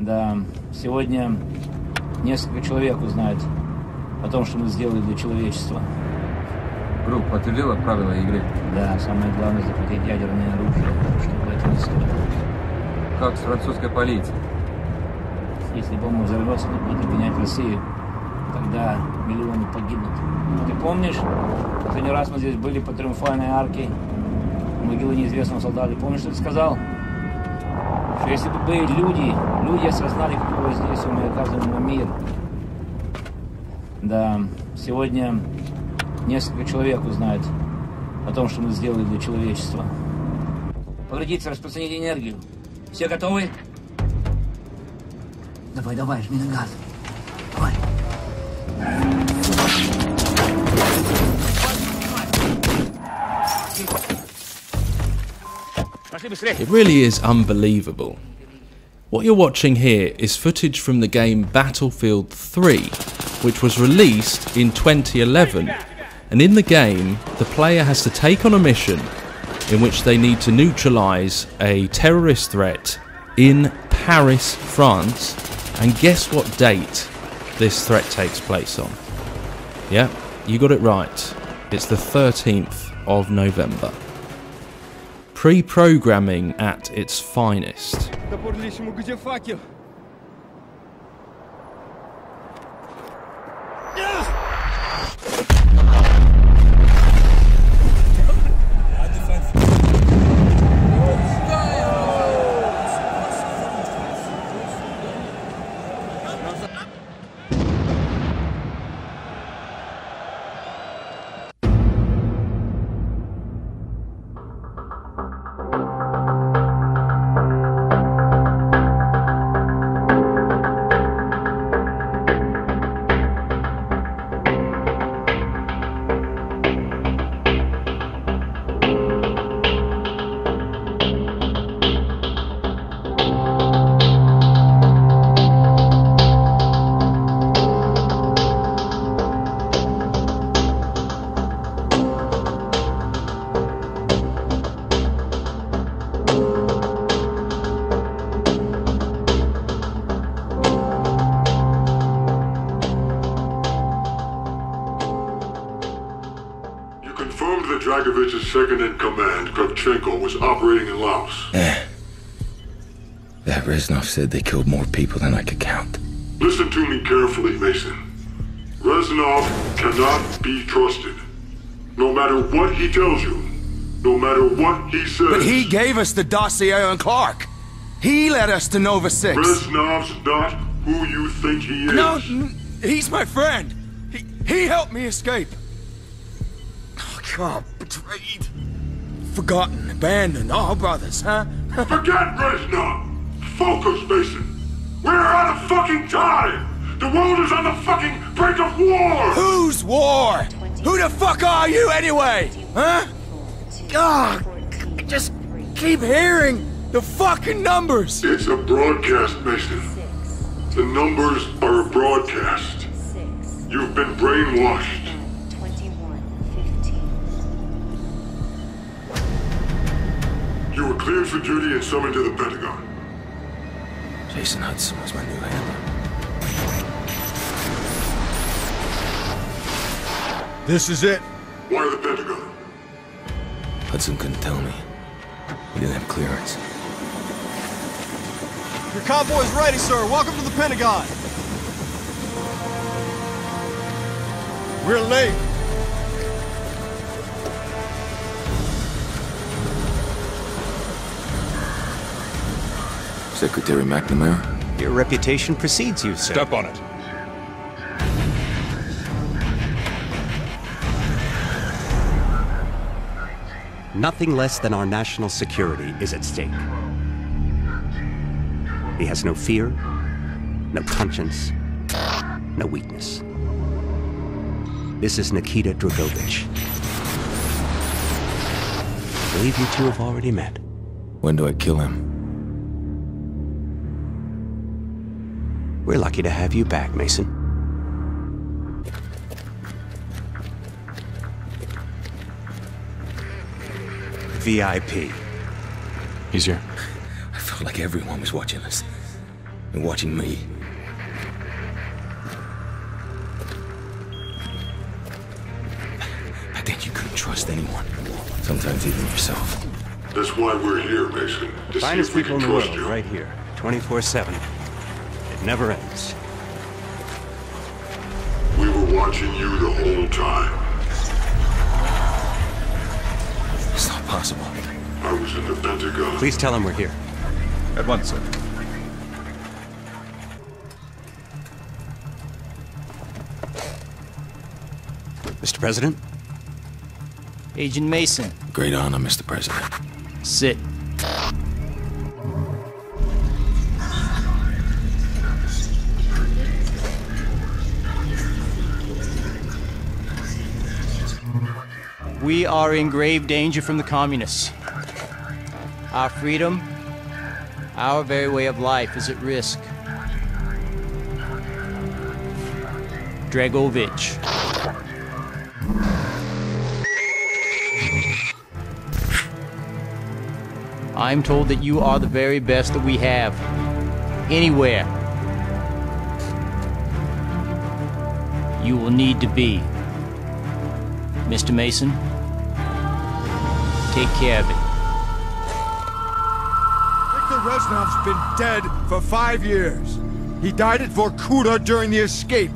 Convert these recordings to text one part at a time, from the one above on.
Да, сегодня несколько человек узнают о том, что мы сделали для человечества. Группа подтвердила правила игры? Да, самое главное захватить ядерное оружие, чтобы это не стоило. Как с французской полицией? Если бомба взорвется, то будет обвинять Россию. Тогда миллионы погибнут. Ты помнишь, последний раз мы здесь были по Триумфальной арке, могилы неизвестного солдата. Помнишь, что ты сказал? Что если бы были люди осознали, какое воздействие мы оказываем на мир. Да, сегодня несколько человек узнают о том, что мы сделали для человечества. Повредиться, распространить энергию. Все готовы? Давай, давай, жми на газ. Давай. It really is unbelievable. What you're watching here is footage from the game Battlefield 3, which was released in 2011. And in the game, the player has to take on a mission in which they need to neutralise a terrorist threat in Paris, France. And guess what date this threat takes place on? Yeah, you got it right. It's the 13th of November. Pre-programming at its finest. Dragovich's second-in-command, Kravchenko, was operating in Laos. That Reznov said they killed more people than I could count. Listen to me carefully, Mason. Reznov cannot be trusted. No matter what he tells you, no matter what he says... But he gave us the dossier on Clark. He led us to Nova 6. Reznov's not who you think he is. No, he's my friend. He helped me escape. God, betrayed, forgotten, abandoned, all brothers, huh? Forget Reznov! Focus, Mason! We're out of fucking time! The world is on the fucking brink of war! Whose war? Who the fuck are you anyway? Huh? God, I just keep hearing the fucking numbers! It's a broadcast, Mason. The numbers are a broadcast. You've been brainwashed. You were cleared for duty and summoned to the Pentagon. Jason Hudson was my new handler. This is it. Why the Pentagon? Hudson couldn't tell me. He didn't have clearance. Your convoy is ready, sir. Welcome to the Pentagon. We're late. Secretary McNamara? Your reputation precedes you, sir. Step on it. Nothing less than our national security is at stake. He has no fear, no conscience, no weakness. This is Nikita Dragovich. I believe you two have already met. When do I kill him? We're lucky to have you back, Mason. VIP. He's here. I felt like everyone was watching us. and watching me. Back then you couldn't trust anyone. Sometimes even yourself. That's why we're here, Mason. To see Finest if we people can in the trust world, you. right here. 24/7. It never ends. We were watching you the whole time. It's not possible. I was in the Pentagon. Please tell him we're here. At once, sir. Mr. President? Agent Mason, Great honor, Mr. President. sit. We are in grave danger from the communists. Our freedom, our very way of life is at risk. Dragovich. I'm told that you are the very best that we have. Anywhere. You will need to be. Mr. Mason, take care of it. Victor Reznov's been dead for 5 years. He died at Vorkuta during the escape.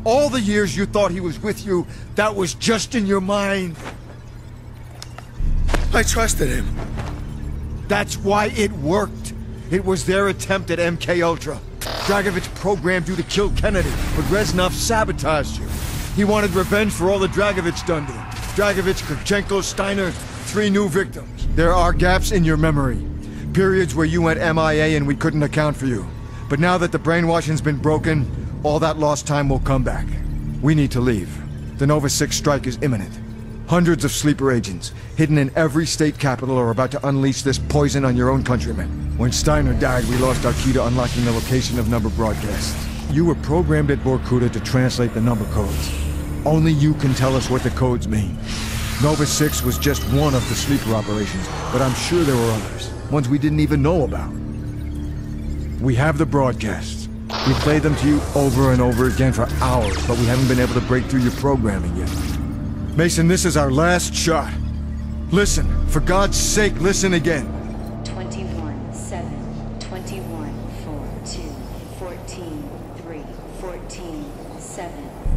All the years you thought he was with you, that was just in your mind. I trusted him. That's why it worked. It was their attempt at MK-Ultra. Dragovich programmed you to kill Kennedy, but Reznov sabotaged you. He wanted revenge for all the Dragovich done to him. Dragovich, Kurchenko, Steiner, 3 new victims. There are gaps in your memory. Periods where you went MIA and we couldn't account for you. But now that the brainwashing's been broken, all that lost time will come back. We need to leave. The Nova 6 strike is imminent. Hundreds of sleeper agents, hidden in every state capital, are about to unleash this poison on your own countrymen. When Steiner died, we lost our key to unlocking the location of number broadcasts. You were programmed at Vorkuta to translate the number codes. Only you can tell us what the codes mean. Nova 6 was just one of the sleeper operations, but I'm sure there were others. Ones we didn't even know about. We have the broadcasts. We played them to you over and over again for hours, but we haven't been able to break through your programming yet. Mason, this is our last shot. Listen, for God's sake, listen again. 21-7, 21-4-2, 14-3, 14-7,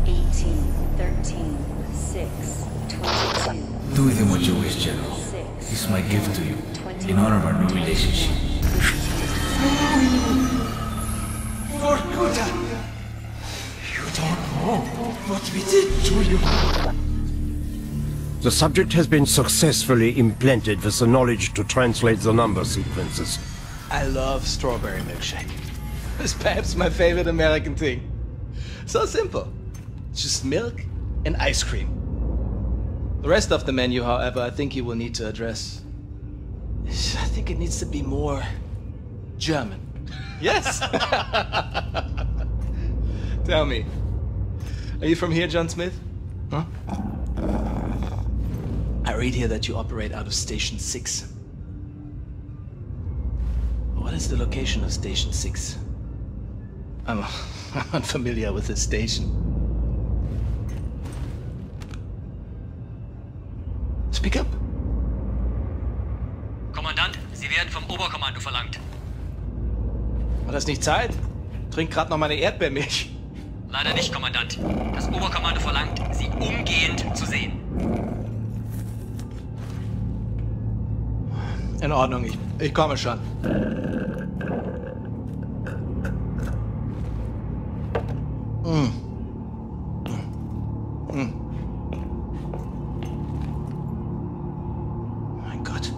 18-13-6, 22. Do with him what you wish, General. This is my gift to you, in honor of our new relationship. Vorkuta! You don't know what we did to you. The subject has been successfully implanted with the knowledge to translate the number sequences. I love strawberry milkshake. It's perhaps my favorite American thing. So simple. Just milk and ice cream. The rest of the menu, however, I think you will need to address. I think it needs to be more German. Yes! Tell me, are you from here, John Smith? Huh? I read here that you operate out of Station 6. What is the location of Station 6? I'm unfamiliar with this station. Speak up. Kommandant, Sie werden vom Oberkommando verlangt. War das nicht Zeit? Trink grad noch meine Erdbeermilch. Leider nicht, Kommandant. Das Oberkommando verlangt, Sie umgehend zu sehen. In Ordnung, ich komme schon. Mein Gott.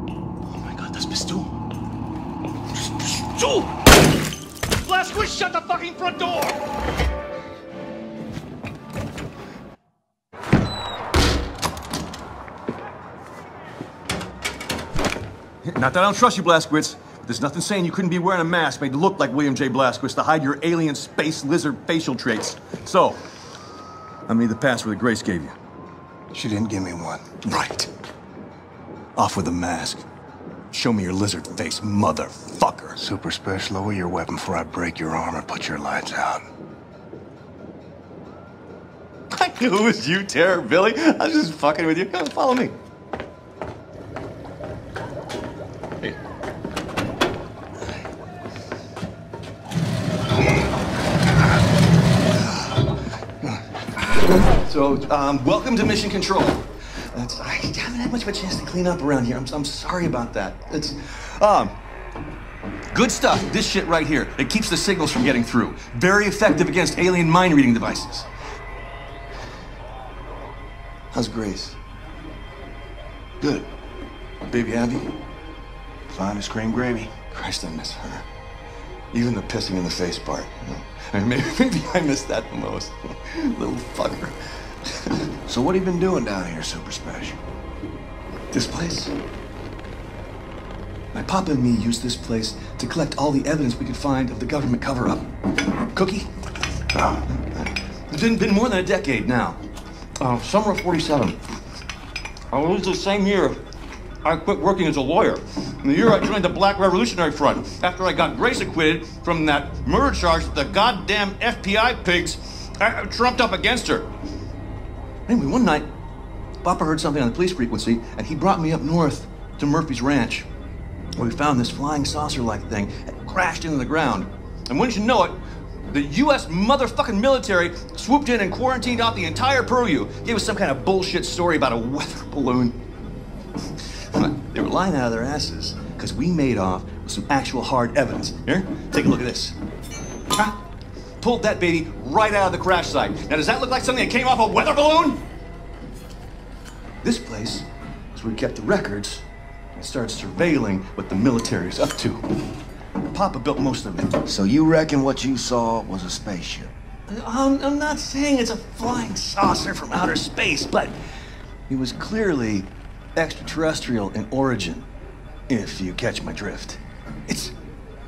Oh mein Gott, das bist du. Das bist du! Blazkowicz, shut the fucking front door! Not that I don't trust you, Blazkowicz, but there's nothing saying you couldn't be wearing a mask made to look like William J. Blazkowicz to hide your alien space lizard facial traits. So, I need the password that Grace gave you. She didn't give me one. Right. Off with the mask. Show me your lizard face, motherfucker. Super Special, lower your weapon before I break your arm or put your lights out. I knew it was you, Terror Billy. I was just fucking with you. Come on, follow me. Hey. So, welcome to Mission Control. I haven't had much of a chance to clean up around here. I'm sorry about that. It's, good stuff. This shit right here. It keeps the signals from getting through. Very effective against alien mind-reading devices. How's Grace? Good. Baby Abby? Fine as cream gravy. Christ, I miss her. Even the pissing in the face part. You know? I mean, maybe I miss that the most. Little fucker. So what have you been doing down here, Super Special? This place? My papa and me used this place to collect all the evidence we could find of the government cover-up. Cookie? It's been more than a decade now. Summer of '47. It was the same year I quit working as a lawyer. In the year I joined the Black Revolutionary Front, after I got Grace acquitted from that murder charge that the goddamn FBI pigs trumped up against her. Anyway, one night, Papa heard something on the police frequency, and he brought me up north to Murphy's Ranch, where we found this flying saucer-like thing that crashed into the ground. And wouldn't you know it, the U.S. motherfucking military swooped in and quarantined out the entire purview. Gave us some kind of bullshit story about a weather balloon. They were lying out of their asses because we made off with some actual hard evidence. Here, take a look at this. Pulled that baby right out of the crash site. Now, does that look like something that came off a weather balloon? This place is where we kept the records and started surveilling what the military is up to. Papa built most of it. So you reckon what you saw was a spaceship? I'm not saying it's a flying saucer from outer space, but it was clearly extraterrestrial in origin, if you catch my drift. It's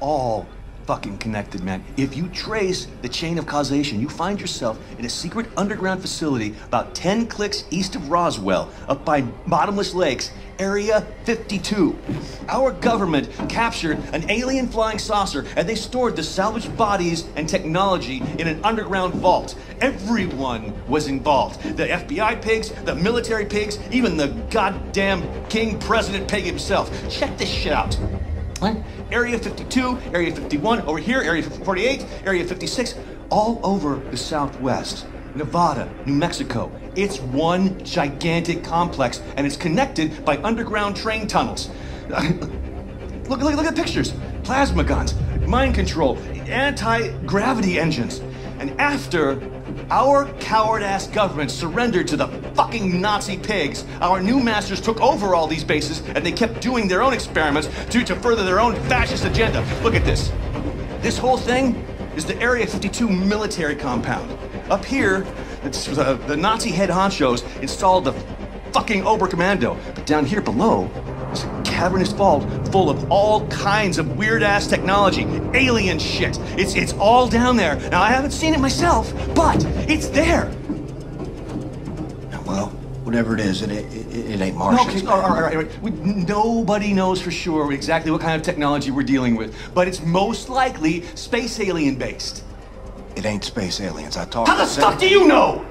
all fucking connected, man. If you trace the chain of causation, you find yourself in a secret underground facility about 10 clicks east of Roswell, up by Bottomless Lakes, Area 52. Our government captured an alien flying saucer, and they stored the salvaged bodies and technology in an underground vault. Everyone was involved. The FBI pigs, the military pigs, even the goddamn King President pig himself. Check this shit out. Right? Area 52, Area 51, over here, Area 48, Area 56, all over the Southwest. Nevada, New Mexico. It's one gigantic complex, and it's connected by underground train tunnels. Look at the pictures. Plasma guns, mind control, anti-gravity engines. And after our coward-ass government surrendered to the fucking Nazi pigs, our new masters took over all these bases, and they kept doing their own experiments to further their own fascist agenda. Look at this. This whole thing is the Area 52 military compound. Up here, it's the Nazi head honchos installed the fucking Oberkommando. But down here below, there's a cavernous vault full of all kinds of weird-ass technology, alien shit. It's all down there. Now, I haven't seen it myself, but it's there. Well, whatever it is, it ain't Martian. Okay, all right. Nobody knows for sure exactly what kind of technology we're dealing with, but it's most likely space alien-based. It ain't space aliens. I talked. How the fuck do you know?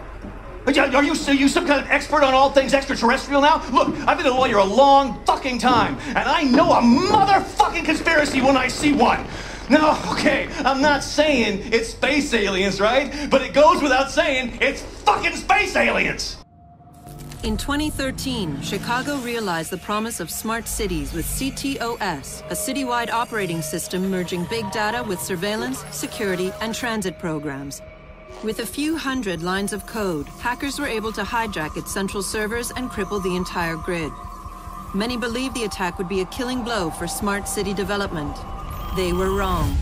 Are you some kind of expert on all things extraterrestrial now? Look, I've been a lawyer a long fucking time, and I know a motherfucking conspiracy when I see one. No, okay, I'm not saying it's space aliens, right? But it goes without saying it's fucking space aliens! In 2013, Chicago realized the promise of smart cities with CTOS, a citywide operating system merging big data with surveillance, security, and transit programs. With a few hundred lines of code, hackers were able to hijack its central servers and cripple the entire grid. Many believed the attack would be a killing blow for smart city development. They were wrong.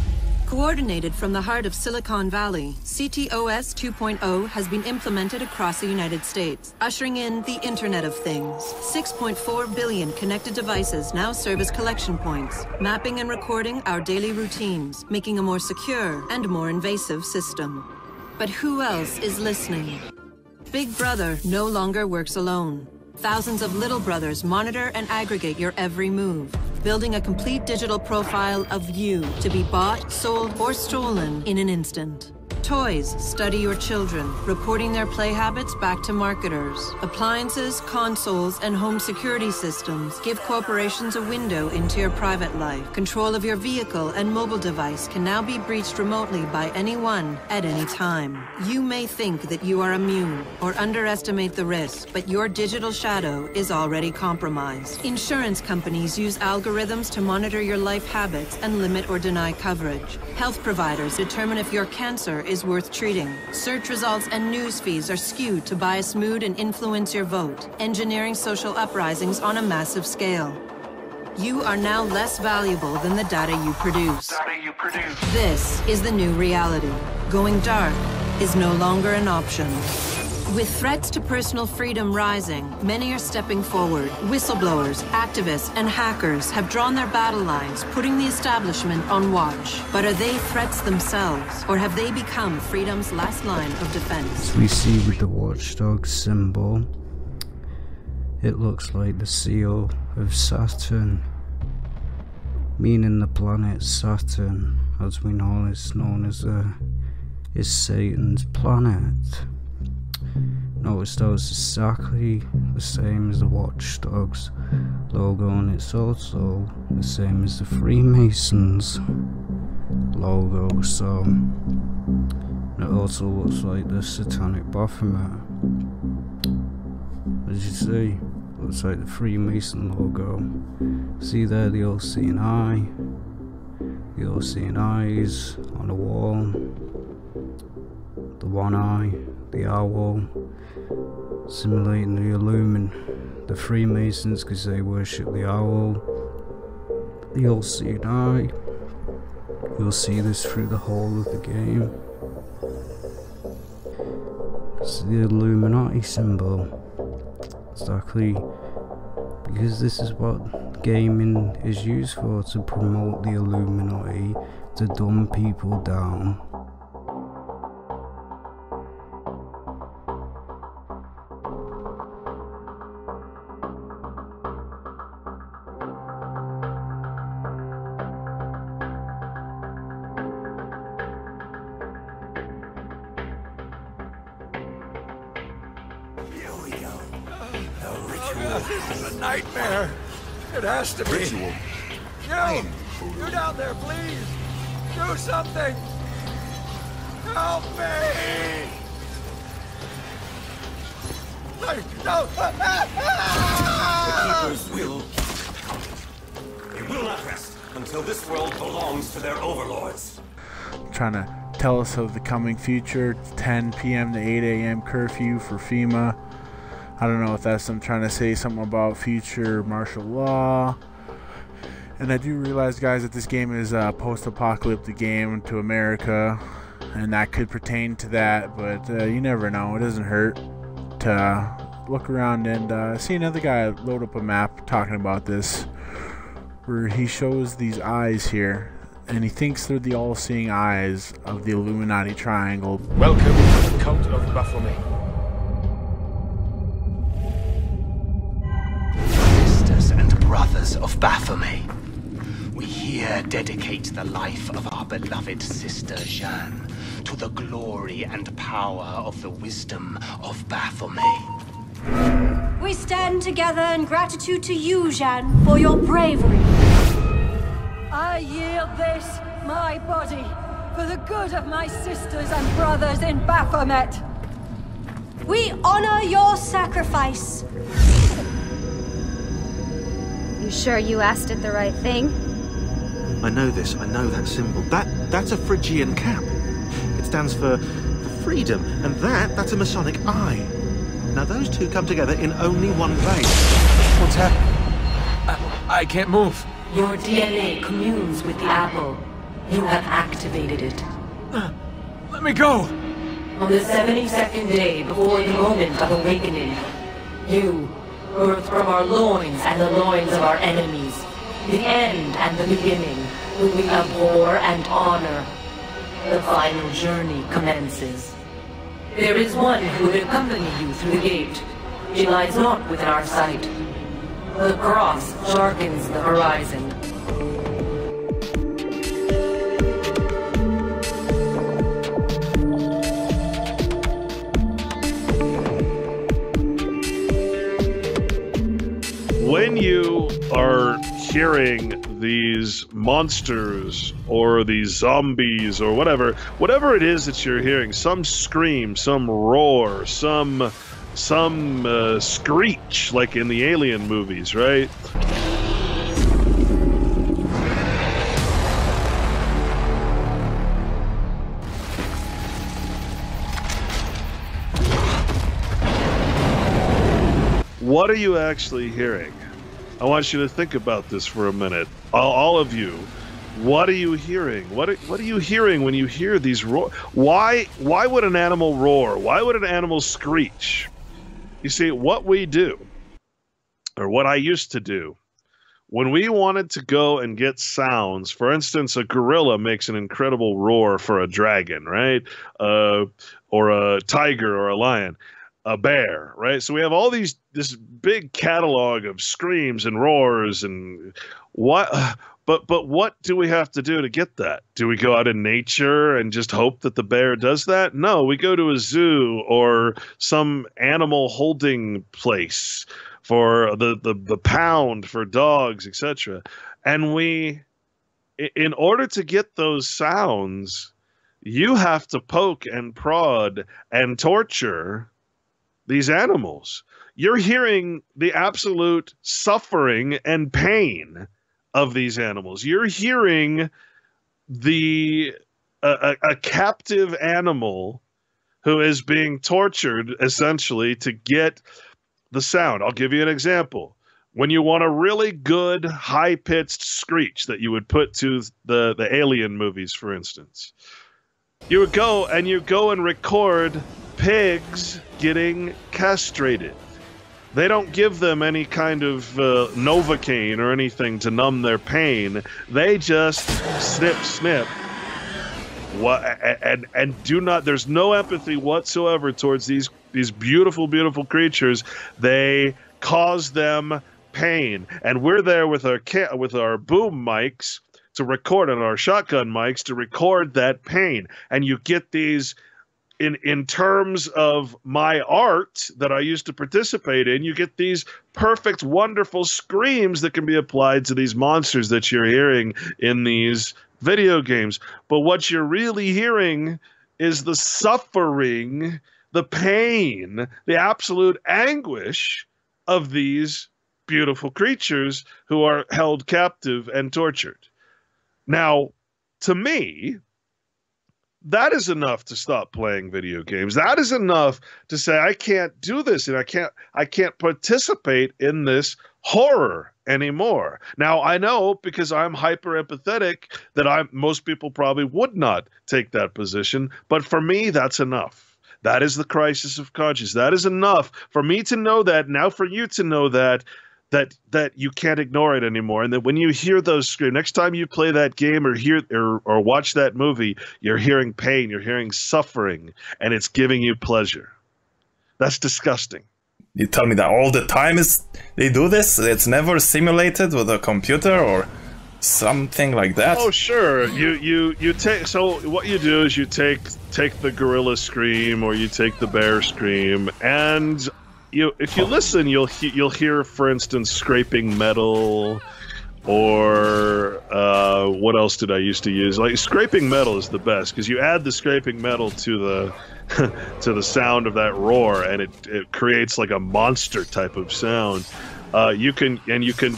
Coordinated from the heart of Silicon Valley, CTOS 2.0 has been implemented across the United States, ushering in the Internet of Things. 6.4 billion connected devices now serve as collection points, mapping and recording our daily routines, making a more secure and more invasive system. But who else is listening? Big Brother no longer works alone. Thousands of little brothers monitor and aggregate your every move. building a complete digital profile of you to be bought, sold, or stolen in an instant. Toys study your children, reporting their play habits back to marketers. Appliances, consoles, and home security systems give corporations a window into your private life. Control of your vehicle and mobile device can now be breached remotely by anyone at any time. You may think that you are immune or underestimate the risk, but your digital shadow is already compromised. Insurance companies use algorithms to monitor your life habits and limit or deny coverage. Health providers determine if your cancer is worth treating. Search results and news feeds are skewed to bias mood and influence your vote, engineering social uprisings on a massive scale. You are now less valuable than the data you produce. This is the new reality. Going dark is no longer an option. With threats to personal freedom rising, many are stepping forward. Whistleblowers, activists, and hackers have drawn their battle lines, putting the establishment on watch. But are they threats themselves, or have they become freedom's last line of defense? As we see with the watchdog symbol, it looks like the seal of Saturn, meaning the planet Saturn, as we know, is known as is Satan's planet. Notice that was exactly the same as the Watchdogs logo, and it's also the same as the Freemasons logo, so it also looks like the Satanic Baphomet. As you see, looks like the Freemason logo. See there, the all-seeing eye, the all-seeing eyes on the wall, the one eye, the owl, simulating the Illumin, the Freemasons, because they worship the owl, the all-seeing eye. You'll see this through the whole of the game. It's the Illuminati symbol, exactly, because this is what gaming is used for, to promote the Illuminati, to dumb people down. This is a nightmare. It has to be. Ritual. You down there, please. Do something. Help me. No. The Keepers will. They will not rest until this world belongs to their overlords. Trying to tell us of the coming future. 10 p.m. to 8 a.m. curfew for FEMA. I don't know if that's them trying to say something about future martial law. And I do realize, guys, that this game is a post-apocalyptic game to America, and that could pertain to that, but you never know. It doesn't hurt to look around and see another guy load up a map talking about this, where he shows these eyes here, and he thinks they're the all-seeing eyes of the Illuminati triangle. Welcome to the cult of Baphomet. Brothers of Baphomet, we here dedicate the life of our beloved sister Jeanne to the glory and power of the wisdom of Baphomet. We stand together in gratitude to you, Jeanne, for your bravery. I yield this, my body, for the good of my sisters and brothers in Baphomet. We honor your sacrifice. You sure you asked it the right thing? I know this, I know that symbol. That's a Phrygian cap. It stands for freedom, and that's a Masonic eye. Now those two come together in only one place. What's happening? I can't move. Your DNA communes with the apple. You have activated it. Let me go! On the 72nd day before the moment of awakening, you, birthed from our loins and the loins of our enemies, the end and the beginning, whom we abhor and honor. The final journey commences. There is one who will accompany you through the gate. She lies not within our sight. The cross darkens the horizon. When you are hearing these monsters or these zombies or whatever it is that you're hearing, some scream, some roar, some screech, like in the Alien movies, right? What are you actually hearing? I want you to think about this for a minute. All of you, what are you hearing? What are you hearing when you hear these roar? Why would an animal roar? Why would an animal screech? You see, what we do, or what I used to do, when we wanted to go and get sounds, for instance, a gorilla makes an incredible roar for a dragon, right? Or a tiger or a lion. A bear, right? So we have all this big catalog of screams and roars and what, but what do we have to do to get that? Do we go out in nature and just hope that the bear does that? No, we go to a zoo or some animal holding place for the pound for dogs, etc. And in order to get those sounds, you have to poke and prod and torture these animals. You're hearing the absolute suffering and pain of these animals. You're hearing a captive animal who is being tortured essentially to get the sound. I'll give you an example. When you want a really good high-pitched screech that you would put to the Alien movies, for instance, you would go and record pigs getting castrated. They don't give them any kind of Novocaine or anything to numb their pain. They just snip. And do not. There's no empathy whatsoever towards these beautiful, beautiful creatures. They cause them pain, and we're there with our boom mics to record, and our shotgun mics to record that pain, and you get these. In terms of my art that I used to participate in, you get these perfect, wonderful screams that can be applied to these monsters that you're hearing in these video games. But what you're really hearing is the suffering, the pain, the absolute anguish of these beautiful creatures who are held captive and tortured. Now, to me, that is enough to stop playing video games. That is enough to say I can't do this and I can't participate in this horror anymore. Now I know, because I'm hyper empathetic, that most people probably would not take that position, but for me that's enough. That is the crisis of conscience. That is enough for me to know that, now for you to know that you can't ignore it anymore, and that when you hear those screams, next time you play that game or hear or watch that movie, you're hearing pain, you're hearing suffering, and it's giving you pleasure. That's disgusting. You tell me that all the time they do this? It's never simulated with a computer or something like that? Oh sure. You take, so what you do is you take the gorilla scream or you take the bear scream, and if you listen, you'll hear, for instance, scraping metal, or what else did I used to use? Like scraping metal is the best, because you add the scraping metal to the sound of that roar, and it creates like a monster type of sound. You can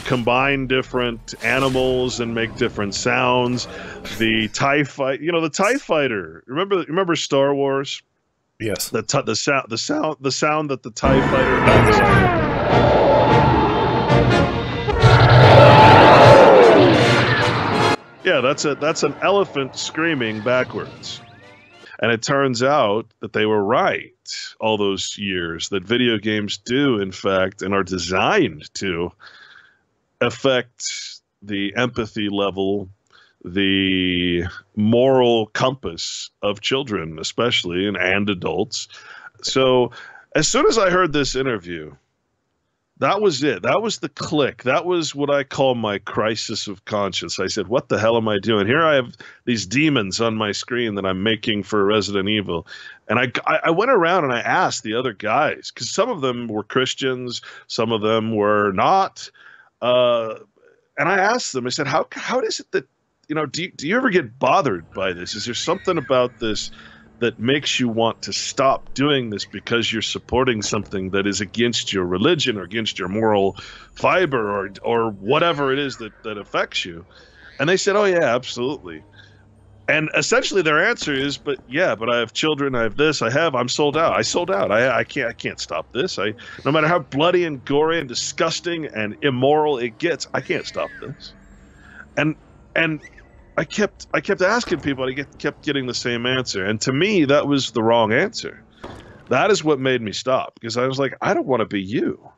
combine different animals and make different sounds. The TIE the TIE fighter. Remember Star Wars? Yes. The sound that the TIE fighter makes. Yeah, that's an elephant screaming backwards. And it turns out that they were right all those years, that video games do, in fact, and are designed to affect the empathy level, the moral compass of children, especially, and adults. So as soon as I heard this interview, That was it. That was the click. That was what I call my crisis of conscience. I said, what the hell am I doing? Here I have these demons on my screen that I'm making for Resident Evil. And I went around and I asked the other guys, because some of them were Christians, some of them were not. And I asked them, I said, how is it that, do you ever get bothered by this? Is there something about this that makes you want to stop doing this because you're supporting something that is against your religion or against your moral fiber or whatever it is that affects you? And they said, oh yeah, absolutely. And essentially their answer is, but I have children, I have this, I'm sold out. I sold out. I can't stop this. No matter how bloody and gory and disgusting and immoral it gets, I can't stop this. And I kept asking people, I kept getting the same answer. And to me, that was the wrong answer. That is what made me stop, because I was like, I don't want to be you.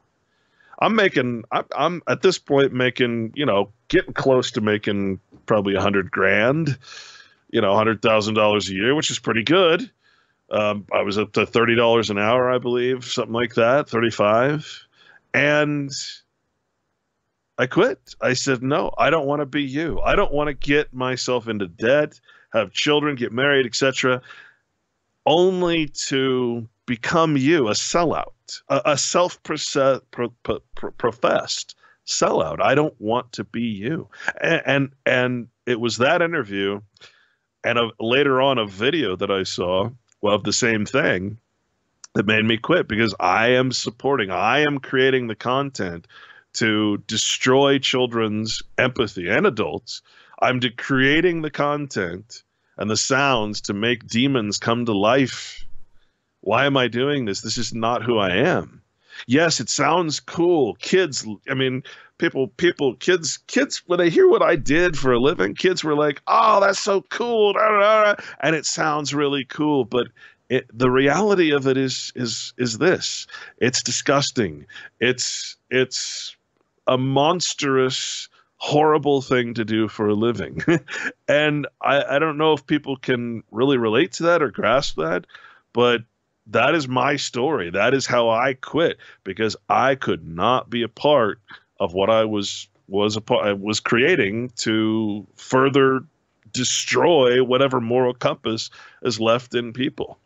I'm at this point making, getting close to making probably $100,000, $100,000 a year, which is pretty good. I was up to $30 an hour, I believe, something like that, 35. And I quit. I said, no, I don't want to be you. I don't want to get myself into debt, have children, get married, etc., only to become you, a sellout, a self-professed sellout. I don't want to be you. And it was that interview and later on a video that I saw of the same thing that made me quit, because I am creating the content to destroy children's empathy and adults. I'm creating the content and the sounds to make demons come to life. Why am I doing this? This is not who I am. Yes, it sounds cool. Kids, kids, when they hear what I did for a living, kids were like, oh, that's so cool. And it sounds really cool. But the reality of it is this. It's disgusting. It's a monstrous, horrible thing to do for a living. And I don't know if people can really relate to that or grasp that, but that is my story. That is how I quit, because I could not be a part of what I was creating to further destroy whatever moral compass is left in people.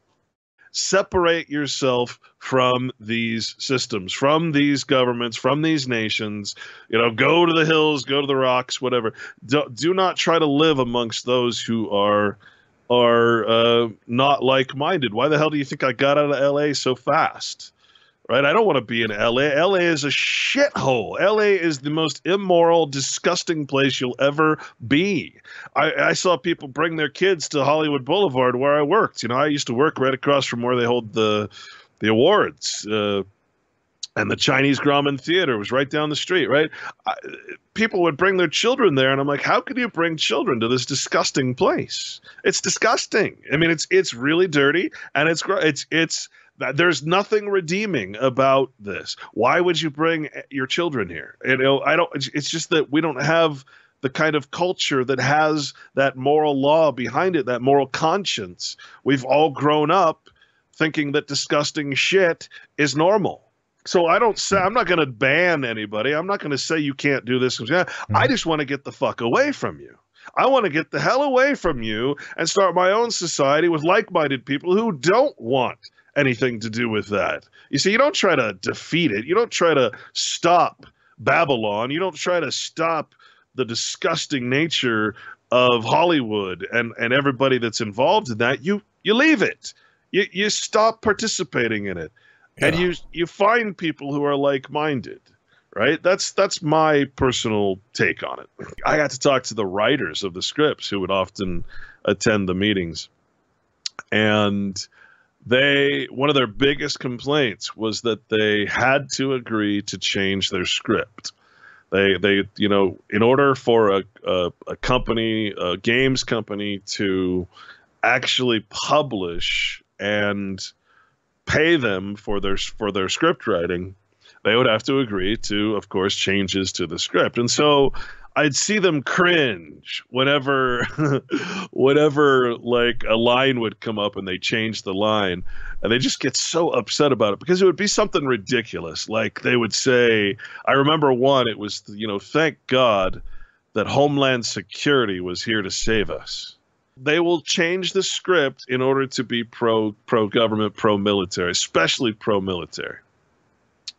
Separate yourself from these systems, from these governments, from these nations. Go to the hills, go to the rocks, whatever. Do not try to live amongst those who are not like-minded. Why the hell do you think I got out of LA so fast? Right? I don't want to be in LA. LA is a shithole. LA is the most immoral, disgusting place you'll ever be. I saw people bring their kids to Hollywood Boulevard where I worked. I used to work right across from where they hold the awards. And the Chinese Grauman Theater was right down the street, right? People would bring their children there, and I'm like, how could you bring children to this disgusting place? It's disgusting. It's really dirty, and it's there's nothing redeeming about this. Why would you bring your children here? It's just that we don't have the kind of culture that has that moral law behind it, that moral conscience. We've all grown up thinking that disgusting shit is normal. So I'm not going to ban anybody. I'm not going to say you can't do this. I just want to get the fuck away from you. I want to get the hell away from you and start my own society with like-minded people who don't want anything to do with that. You see, you don't try to defeat it. You don't try to stop Babylon. You don't try to stop the disgusting nature of Hollywood and everybody that's involved in that. You leave it. You stop participating in it. Yeah. And you find people who are like-minded, right? That's my personal take on it. I got to talk to the writers of the scripts who would often attend the meetings. And one of their biggest complaints was that they had to agree to change their script. They in order for a company, a games company, to actually publish and pay them for their script writing, they would have to agree to, of course, changes to the script. And so I'd see them cringe whenever whenever like a line would come up and they changed the line, and they just get so upset about it because it would be something ridiculous. Like they would say, I remember one, it was, thank God that Homeland Security was here to save us. They will change the script in order to be pro government, pro military, especially pro military.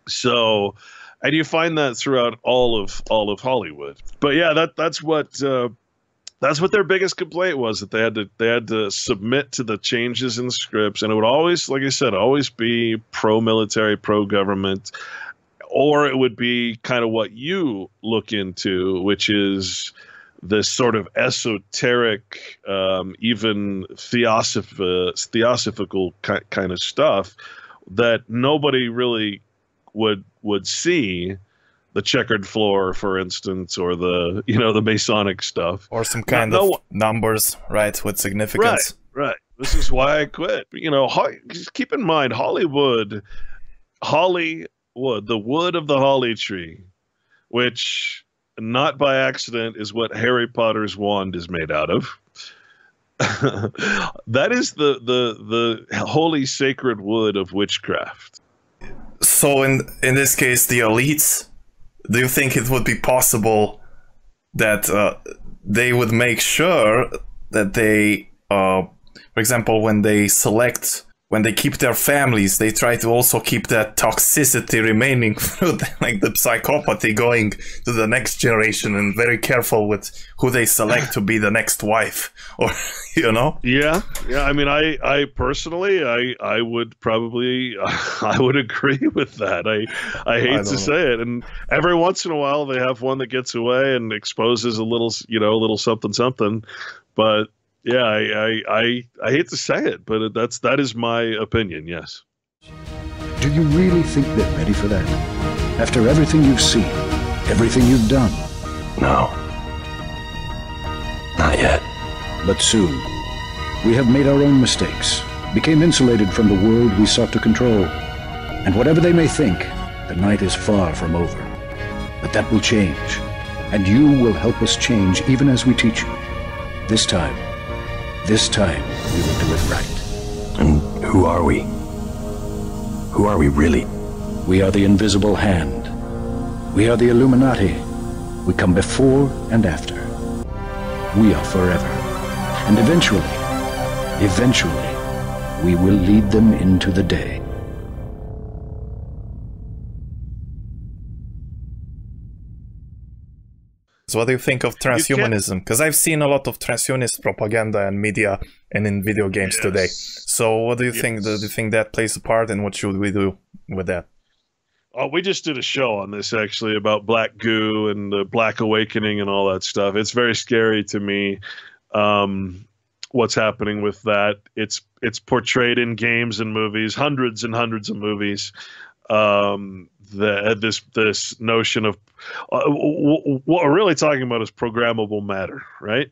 So, and you find that throughout all of Hollywood. But yeah, that's what their biggest complaint was, that they had to submit to the changes in the scripts, and it would always, like I said, always be pro military, pro government, or it would be kind of what you look into, which is this sort of esoteric, even theosophical kind of stuff that nobody really would see, the checkered floor, for instance, or the the Masonic stuff, or some kind of numbers, right, with significance. Right. This is why I quit. Just keep in mind, Hollywood, the wood of the holly tree, which not by accident is what Harry Potter's wand is made out of. That is the holy sacred wood of witchcraft. So in this case, the elites, do you think it would be possible that they would make sure that they, for example, when they keep their families, they try to also keep that toxicity remaining through like the psychopathy going to the next generation, and very careful with who they select to be the next wife, or Yeah. I mean, I personally, I would probably, I would agree with that. I hate to say it, and every once in a while they have one that gets away and exposes a little something, but. Yeah, I hate to say it, but that is my opinion, yes. Do you really think they're ready for that? After everything you've seen, everything you've done? No. Not yet. But soon. We have made our own mistakes, became insulated from the world we sought to control. And whatever they may think, the night is far from over. But that will change, and you will help us change even as we teach you. This time we will do it right. And who are we? Who are we really? We are the invisible hand. We are the Illuminati. We come before and after. We are forever. And eventually, we will lead them into the day. So what do you think of transhumanism? Because I've seen a lot of transhumanist propaganda and media and in video games today. So what do you think? Do you think that plays a part, and what should we do with that? Oh, we just did a show on this, actually, about black goo and the black awakening and all that stuff. It's very scary to me, what's happening with that. It's portrayed in games and movies, hundreds and hundreds of movies. This notion of what we're really talking about is programmable matter, right?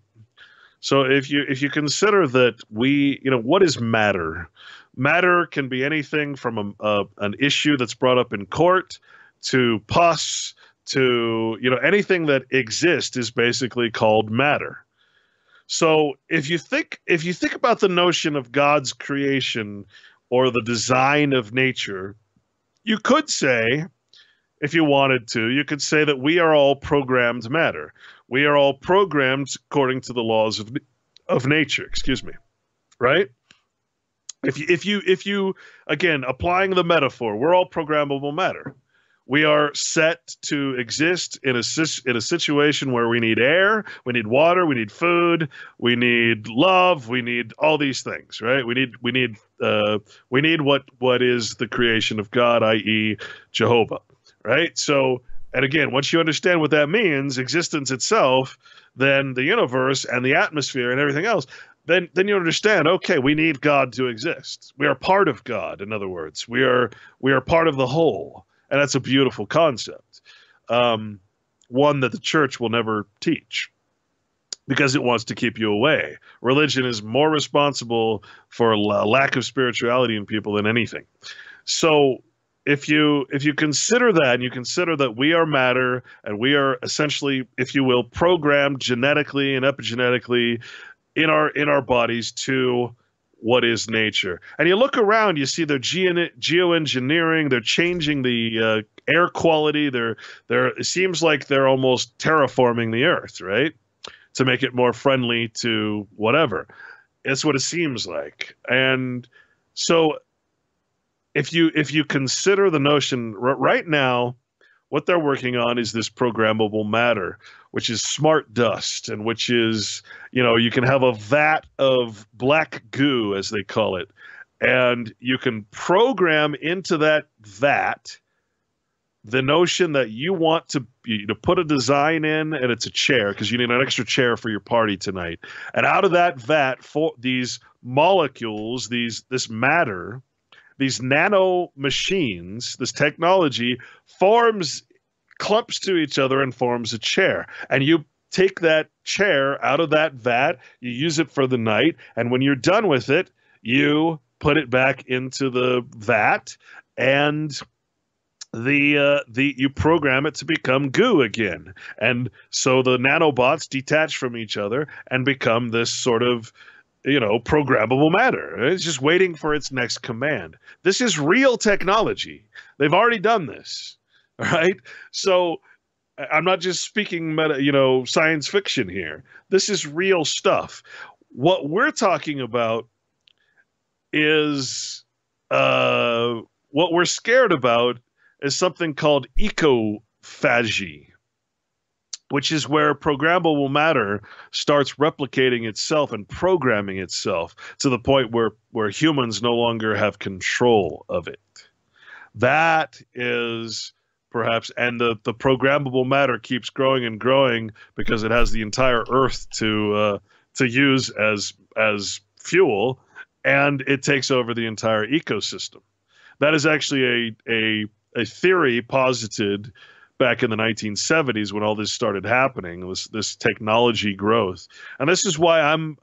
So if you consider that what is matter? Matter can be anything from an issue that's brought up in court to pus to anything that exists is basically called matter. So if you think about the notion of God's creation or the design of nature, you could say, if you wanted to, you could say that we are all programmed matter. We are all programmed according to the laws of nature. Excuse me, right? If you again, applying the metaphor, we're all programmable matter. We are set to exist in a situation where we need air, we need water, we need food, we need love, we need all these things, right? We need what is the creation of God, i.e., Jehovah, right? So, and again, once you understand what that means, existence itself, then the universe and the atmosphere and everything else, then you understand, okay, we need God to exist. We are part of God, in other words. We are part of the whole. And that's a beautiful concept, one that the church will never teach because it wants to keep you away. Religion is more responsible for a lack of spirituality in people than anything. So if you consider that, and you consider that we are matter, and we are essentially, if you will, programmed genetically and epigenetically in our bodies to what is nature. And you look around, you see they're geoengineering, they're changing the air quality, it seems like they're almost terraforming the earth, right? To make it more friendly to whatever. That's what it seems like. And so if you consider the notion right now, what they're working on is this programmable matter, which is smart dust, and which is, you can have a vat of black goo, as they call it, and you can program into that vat the notion that you want to put a design in, and it's a chair, because you need an extra chair for your party tonight. And out of that vat, for these molecules, this matter, these nano machines, this technology clumps to each other and forms a chair. And you take that chair out of that vat, you use it for the night, and when you're done with it, you put it back into the vat, and you program it to become goo again. And so the nanobots detach from each other and become this sort of programmable matter. It's just waiting for its next command. This is real technology. They've already done this. All right. So I'm not just speaking science fiction here. This is real stuff. What we're talking about is what we're scared about is something called ecophagy, which is where programmable matter starts replicating itself and programming itself to the point where humans no longer have control of it. That is perhaps, and the programmable matter keeps growing and growing because it has the entire Earth to use as fuel, and it takes over the entire ecosystem. That is actually a theory posited back in the 1970s when all this started happening, this technology growth. And this is why I'm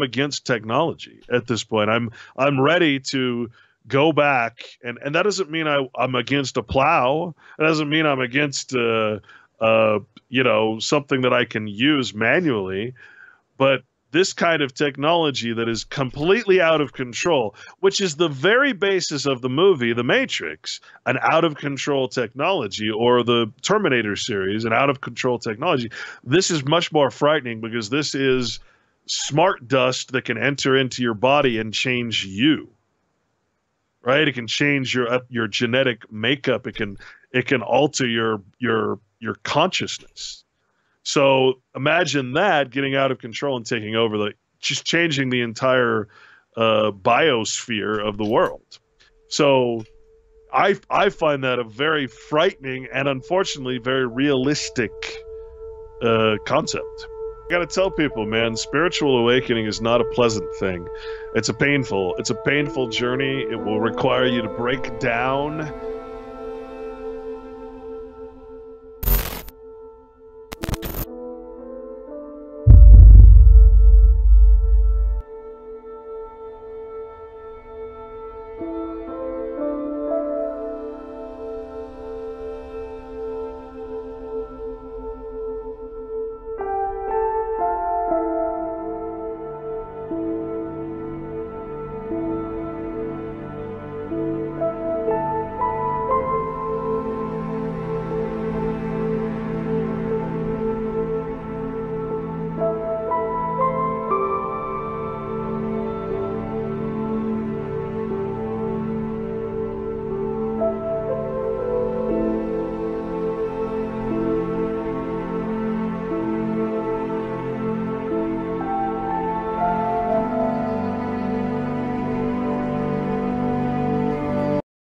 against technology at this point. I'm ready to go back, and that doesn't mean I'm against a plow. It doesn't mean I'm against something that I can use manually, but this kind of technology that is completely out of control, which is the very basis of the movie The Matrix, an out-of-control technology, or the Terminator series, an out-of-control technology. This is much more frightening because this is smart dust that can enter into your body and change you. Right? It can change your genetic makeup. It can alter your consciousness. So imagine that getting out of control and taking over, just changing the entire biosphere of the world. So I find that a very frightening and unfortunately very realistic concept. I gotta tell people, man, spiritual awakening is not a pleasant thing. It's a painful journey. It will require you to break down